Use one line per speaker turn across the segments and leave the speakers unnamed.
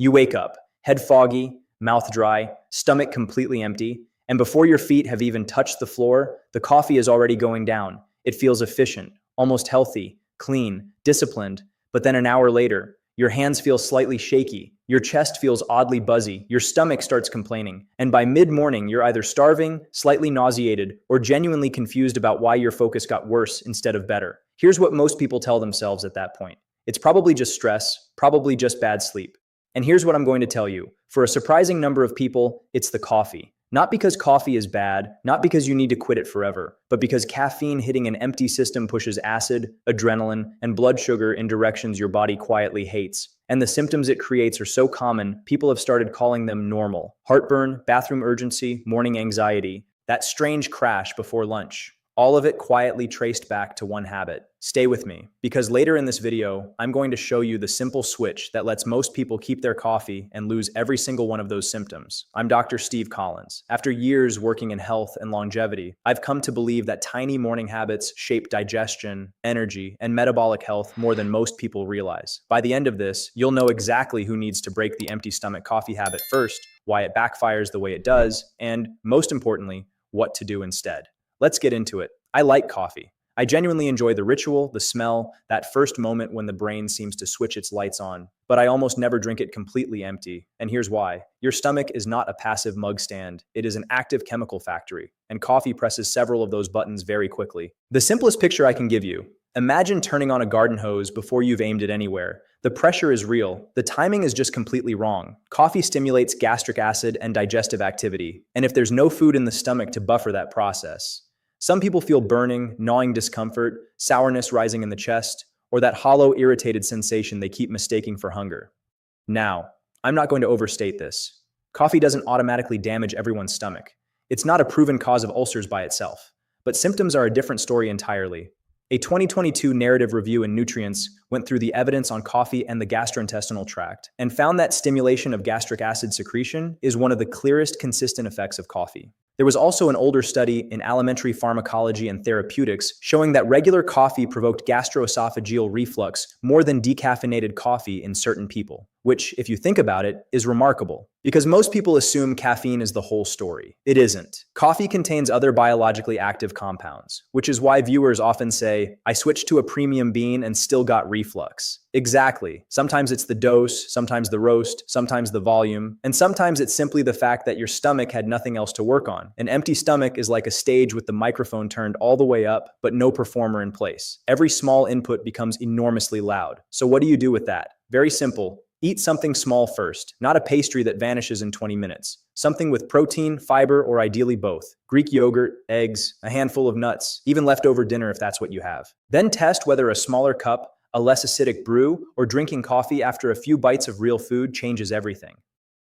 You wake up, head foggy, mouth dry, stomach completely empty, and before your feet have even touched the floor, the coffee is already going down. It feels efficient, almost healthy, clean, disciplined, but then an hour later, your hands feel slightly shaky, your chest feels oddly buzzy, your stomach starts complaining, and by mid-morning you're either starving, slightly nauseated, or genuinely confused about why your focus got worse instead of better. Here's what most people tell themselves at that point. It's probably just stress, probably just bad sleep. And here's what I'm going to tell you. For a surprising number of people, it's the coffee. Not because coffee is bad, not because you need to quit it forever, but because caffeine hitting an empty system pushes acid, adrenaline, and blood sugar in directions your body quietly hates. And the symptoms it creates are so common, people have started calling them normal. Heartburn, bathroom urgency, morning anxiety, that strange crash before lunch. All of it quietly traced back to one habit. Stay with me, because later in this video, I'm going to show you the simple switch that lets most people keep their coffee and lose every single one of those symptoms. I'm Dr. Steve Collins. After years working in health and longevity, I've come to believe that tiny morning habits shape digestion, energy, and metabolic health more than most people realize. By the end of this, you'll know exactly who needs to break the empty stomach coffee habit first, why it backfires the way it does, and most importantly, what to do instead. Let's get into it. I like coffee. I genuinely enjoy the ritual, the smell, that first moment when the brain seems to switch its lights on. But I almost never drink it completely empty. And here's why. Your stomach is not a passive mug stand. It is an active chemical factory. And coffee presses several of those buttons very quickly. The simplest picture I can give you. Imagine turning on a garden hose before you've aimed it anywhere. The pressure is real. The timing is just completely wrong. Coffee stimulates gastric acid and digestive activity. And if there's no food in the stomach to buffer that process, some people feel burning, gnawing discomfort, sourness rising in the chest, or that hollow, irritated sensation they keep mistaking for hunger. Now, I'm not going to overstate this. Coffee doesn't automatically damage everyone's stomach. It's not a proven cause of ulcers by itself. But symptoms are a different story entirely. A 2022 narrative review in Nutrients went through the evidence on coffee and the gastrointestinal tract and found that stimulation of gastric acid secretion is one of the clearest consistent effects of coffee. There was also an older study in Alimentary Pharmacology and Therapeutics showing that regular coffee provoked gastroesophageal reflux more than decaffeinated coffee in certain people, which, if you think about it, is remarkable. Because most people assume caffeine is the whole story. It isn't. Coffee contains other biologically active compounds, which is why viewers often say, "I switched to a premium bean and still got reflux." Exactly. Sometimes it's the dose, sometimes the roast, sometimes the volume, and sometimes it's simply the fact that your stomach had nothing else to work on. An empty stomach is like a stage with the microphone turned all the way up, but no performer in place. Every small input becomes enormously loud. So what do you do with that? Very simple. Eat something small first, not a pastry that vanishes in 20 minutes. Something with protein, fiber, or ideally both. Greek yogurt, eggs, a handful of nuts, even leftover dinner if that's what you have. Then test whether a smaller cup, a less acidic brew, or drinking coffee after a few bites of real food changes everything.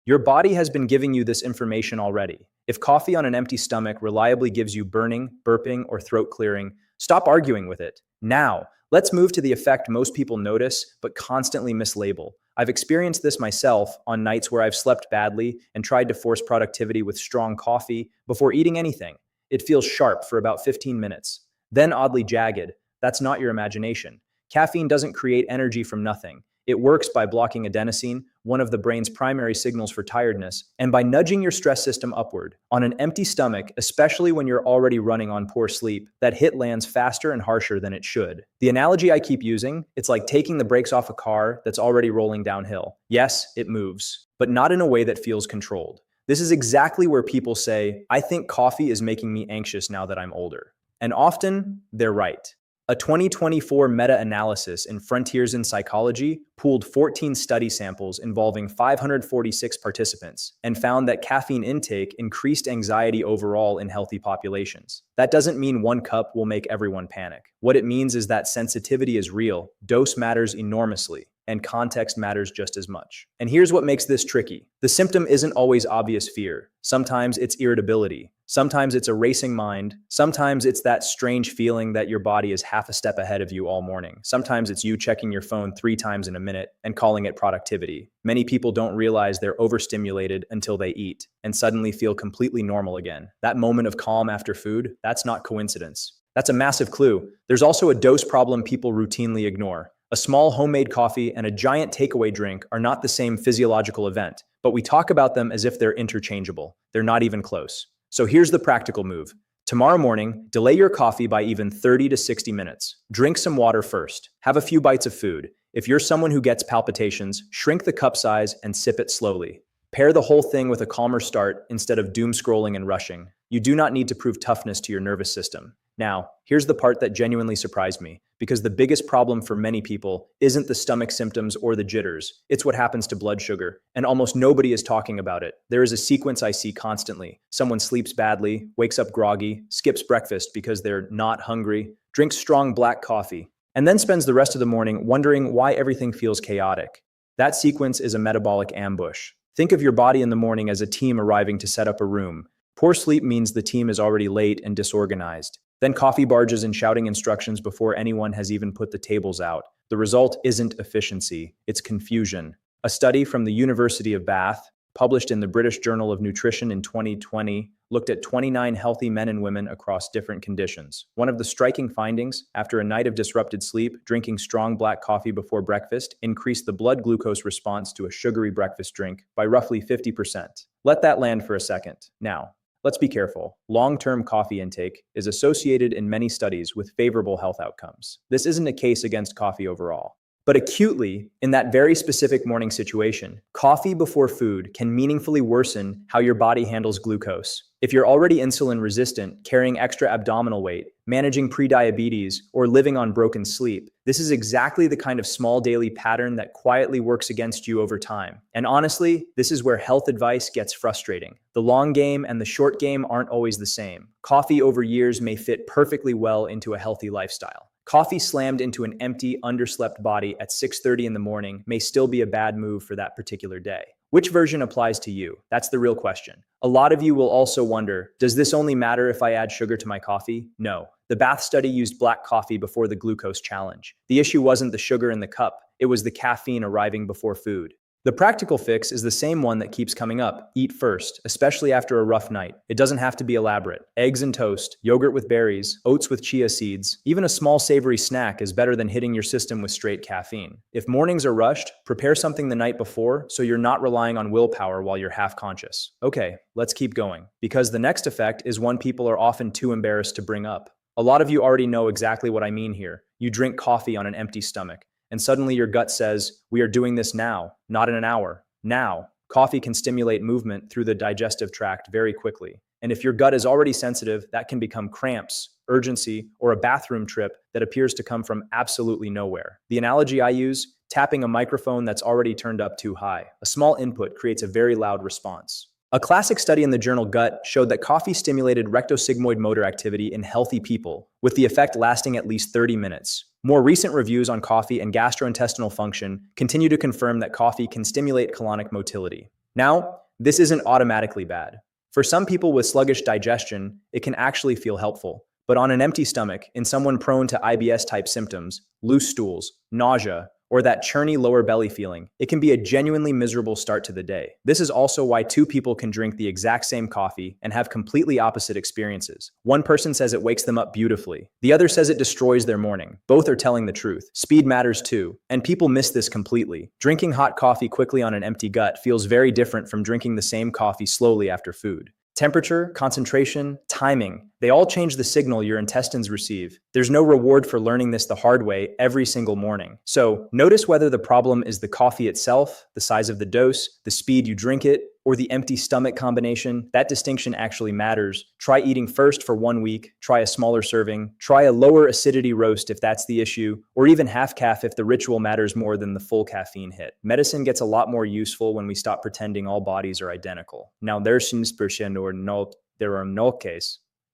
Your body has been giving you this information already. If coffee on an empty stomach reliably gives you burning, burping, or throat clearing, stop arguing with it. Now, let's move to the effect most people notice but constantly mislabel. I've experienced this myself on nights where I've slept badly and tried to force productivity with strong coffee before eating anything. It feels sharp for about 15 minutes, then oddly jagged. That's not your imagination. Caffeine doesn't create energy from nothing. It works by blocking adenosine, one of the brain's primary signals for tiredness, and by nudging your stress system upward. On an empty stomach, especially when you're already running on poor sleep, that hit lands faster and harsher than it should. The analogy I keep using, it's like taking the brakes off a car that's already rolling downhill. Yes, it moves, but not in a way that feels controlled. This is exactly where people say, "I think coffee is making me anxious now that I'm older." And often, they're right. A 2024 meta-analysis in Frontiers in Psychology pooled 14 study samples involving 546 participants and found that caffeine intake increased anxiety overall in healthy populations. That doesn't mean one cup will make everyone panic. What it means is that sensitivity is real, dose matters enormously, and context matters just as much. And here's what makes this tricky. The symptom isn't always obvious fear. Sometimes it's irritability. Sometimes it's a racing mind. Sometimes it's that strange feeling that your body is half a step ahead of you all morning. Sometimes it's you checking your phone 3 times in a minute and calling it productivity. Many people don't realize they're overstimulated until they eat and suddenly feel completely normal again. That moment of calm after food, that's not coincidence. That's a massive clue. There's also a dose problem people routinely ignore. A small homemade coffee and a giant takeaway drink are not the same physiological event, but we talk about them as if they're interchangeable. They're not even close. So here's the practical move. Tomorrow morning, delay your coffee by even 30 to 60 minutes. Drink some water first. Have a few bites of food. If you're someone who gets palpitations, shrink the cup size and sip it slowly. Pair the whole thing with a calmer start instead of doom scrolling and rushing. You do not need to prove toughness to your nervous system. Now, here's the part that genuinely surprised me, because the biggest problem for many people isn't the stomach symptoms or the jitters, it's what happens to blood sugar, and almost nobody is talking about it. There is a sequence I see constantly. Someone sleeps badly, wakes up groggy, skips breakfast because they're not hungry, drinks strong black coffee, and then spends the rest of the morning wondering why everything feels chaotic. That sequence is a metabolic ambush. Think of your body in the morning as a team arriving to set up a room. Poor sleep means the team is already late and disorganized. Then coffee barges in shouting instructions before anyone has even put the tables out. The result isn't efficiency, it's confusion. A study from the University of Bath, published in the British Journal of Nutrition in 2020, looked at 29 healthy men and women across different conditions. One of the striking findings, after a night of disrupted sleep, drinking strong black coffee before breakfast increased the blood glucose response to a sugary breakfast drink by roughly 50%. Let that land for a second. Now, let's be careful. Long-term coffee intake is associated in many studies with favorable health outcomes. This isn't a case against coffee overall. But acutely, in that very specific morning situation, coffee before food can meaningfully worsen how your body handles glucose. If you're already insulin resistant, carrying extra abdominal weight, managing prediabetes, or living on broken sleep, this is exactly the kind of small daily pattern that quietly works against you over time. And honestly, this is where health advice gets frustrating. The long game and the short game aren't always the same. Coffee over years may fit perfectly well into a healthy lifestyle. Coffee slammed into an empty, underslept body at 6:30 in the morning may still be a bad move for that particular day. Which version applies to you? That's the real question. A lot of you will also wonder, does this only matter if I add sugar to my coffee? No. The Bath study used black coffee before the glucose challenge. The issue wasn't the sugar in the cup, it was the caffeine arriving before food. The practical fix is the same one that keeps coming up. Eat first, especially after a rough night. It doesn't have to be elaborate. Eggs and toast, yogurt with berries, oats with chia seeds, even a small savory snack is better than hitting your system with straight caffeine. If mornings are rushed, prepare something the night before so you're not relying on willpower while you're half conscious. Okay, let's keep going. Because the next effect is one people are often too embarrassed to bring up. A lot of you already know exactly what I mean here. You drink coffee on an empty stomach. And suddenly your gut says, we are doing this now, not in an hour. Now, coffee can stimulate movement through the digestive tract very quickly. And if your gut is already sensitive, that can become cramps, urgency, or a bathroom trip that appears to come from absolutely nowhere. The analogy I use, tapping a microphone that's already turned up too high. A small input creates a very loud response. A classic study in the journal Gut showed that coffee stimulated rectosigmoid motor activity in healthy people, with the effect lasting at least 30 minutes. More recent reviews on coffee and gastrointestinal function continue to confirm that coffee can stimulate colonic motility. Now, this isn't automatically bad. For some people with sluggish digestion, it can actually feel helpful. But on an empty stomach, in someone prone to IBS-type symptoms, loose stools, nausea, or that churny lower belly feeling, it can be a genuinely miserable start to the day. This is also why two people can drink the exact same coffee and have completely opposite experiences. One person says it wakes them up beautifully. The other says it destroys their morning. Both are telling the truth. Speed matters too, and people miss this completely. Drinking hot coffee quickly on an empty gut feels very different from drinking the same coffee slowly after food. Temperature, concentration, timing, they all change the signal your intestines receive. There's no reward for learning this the hard way every single morning. So notice whether the problem is the coffee itself, the size of the dose, the speed you drink it, or the empty stomach combination. That distinction actually matters. Try eating first for 1 week, try a smaller serving, try a lower acidity roast if that's the issue, or even half calf if the ritual matters more than the full caffeine hit. Medicine gets a lot more useful when we stop pretending all bodies are identical. Now there's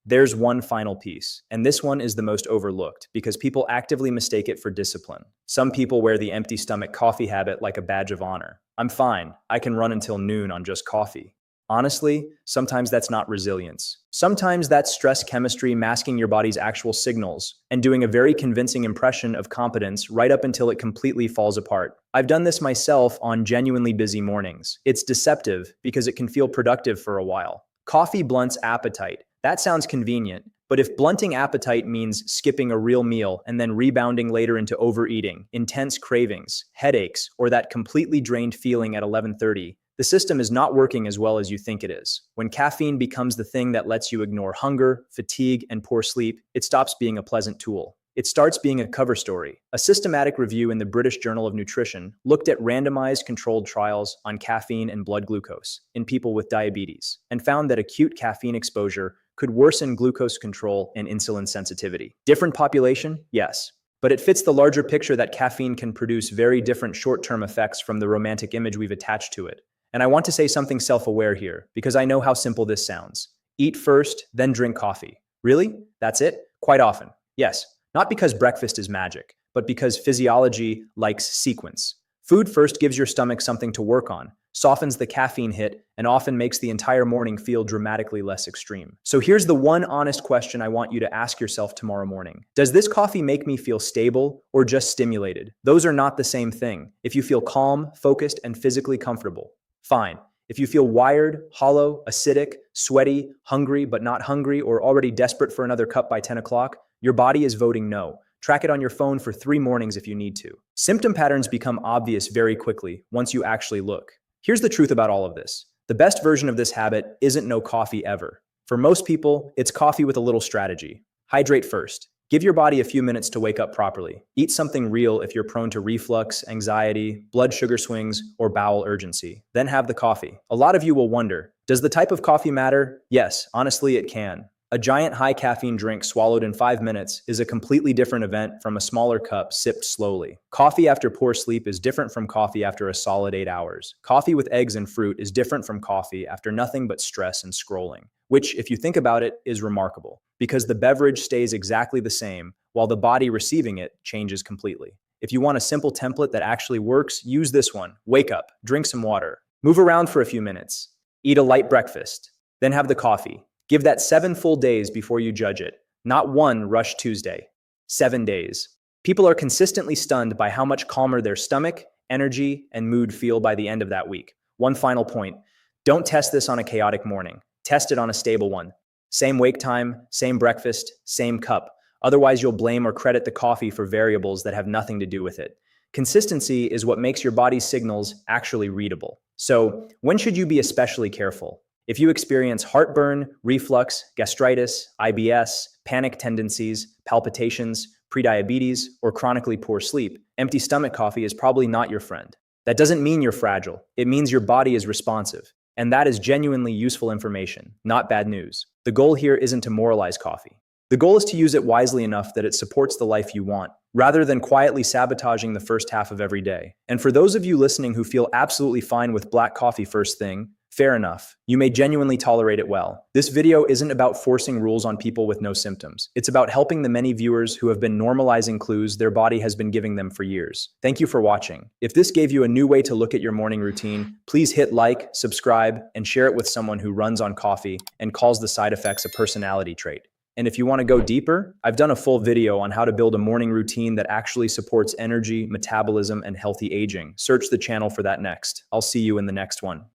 there's one final piece, and this one is the most overlooked because people actively mistake it for discipline. Some people wear the empty stomach coffee habit like a badge of honor. I'm fine, I can run until noon on just coffee. Honestly, sometimes that's not resilience. Sometimes that's stress chemistry masking your body's actual signals and doing a very convincing impression of competence right up until it completely falls apart. I've done this myself on genuinely busy mornings. It's deceptive because it can feel productive for a while. Coffee blunts appetite. That sounds convenient, But if blunting appetite means skipping a real meal and then rebounding later into overeating, intense cravings, headaches, or that completely drained feeling at 11:30, the system is not working as well as you think it is. When caffeine becomes the thing that lets you ignore hunger, fatigue, and poor sleep, it stops being a pleasant tool. It starts being a cover story. A systematic review in the British Journal of Nutrition looked at randomized controlled trials on caffeine and blood glucose in people with diabetes and found that acute caffeine exposure could worsen glucose control and insulin sensitivity. Different population? Yes. But it fits the larger picture that caffeine can produce very different short-term effects from the romantic image we've attached to it. And I want to say something self-aware here, because I know how simple this sounds. Eat first, then drink coffee. Really? That's it? Quite often. Yes. Not because breakfast is magic, but because physiology likes sequence. Food first gives your stomach something to work on, softens the caffeine hit, and often makes the entire morning feel dramatically less extreme. So here's the one honest question I want you to ask yourself tomorrow morning. Does this coffee make me feel stable or just stimulated? Those are not the same thing. If you feel calm, focused, and physically comfortable, fine. If you feel wired, hollow, acidic, sweaty, hungry but not hungry, or already desperate for another cup by 10 o'clock, your body is voting no. Track it on your phone for 3 mornings if you need to. Symptom patterns become obvious very quickly once you actually look. Here's the truth about all of this. The best version of this habit isn't no coffee ever. For most people, it's coffee with a little strategy. Hydrate first. Give your body a few minutes to wake up properly. Eat something real if you're prone to reflux, anxiety, blood sugar swings, or bowel urgency. Then have the coffee. A lot of you will wonder, does the type of coffee matter? Yes, honestly, it can. A giant high caffeine drink swallowed in 5 minutes is a completely different event from a smaller cup sipped slowly. Coffee after poor sleep is different from coffee after a solid 8 hours. Coffee with eggs and fruit is different from coffee after nothing but stress and scrolling, which, if you think about it, is remarkable, because the beverage stays exactly the same while the body receiving it changes completely. If you want a simple template that actually works, use this one. Wake up, drink some water, move around for a few minutes, eat a light breakfast, then have the coffee. Give that 7 full days before you judge it. Not one rush Tuesday. 7 days. People are consistently stunned by how much calmer their stomach, energy, and mood feel by the end of that week. One final point. Don't test this on a chaotic morning. Test it on a stable one. Same wake time, same breakfast, same cup. Otherwise, you'll blame or credit the coffee for variables that have nothing to do with it. Consistency is what makes your body's signals actually readable. So, when should you be especially careful? If you experience heartburn, reflux, gastritis, IBS, panic tendencies, palpitations, prediabetes, or chronically poor sleep, empty stomach coffee is probably not your friend. That doesn't mean you're fragile. It means your body is responsive. And that is genuinely useful information, not bad news. The goal here isn't to moralize coffee. The goal is to use it wisely enough that it supports the life you want, rather than quietly sabotaging the first half of every day. And for those of you listening who feel absolutely fine with black coffee first thing, fair enough. You may genuinely tolerate it well. This video isn't about forcing rules on people with no symptoms. It's about helping the many viewers who have been normalizing clues their body has been giving them for years. Thank you for watching. If this gave you a new way to look at your morning routine, please hit like, subscribe, and share it with someone who runs on coffee and calls the side effects a personality trait. And if you want to go deeper, I've done a full video on how to build a morning routine that actually supports energy, metabolism, and healthy aging. Search the channel for that next. I'll see you in the next one.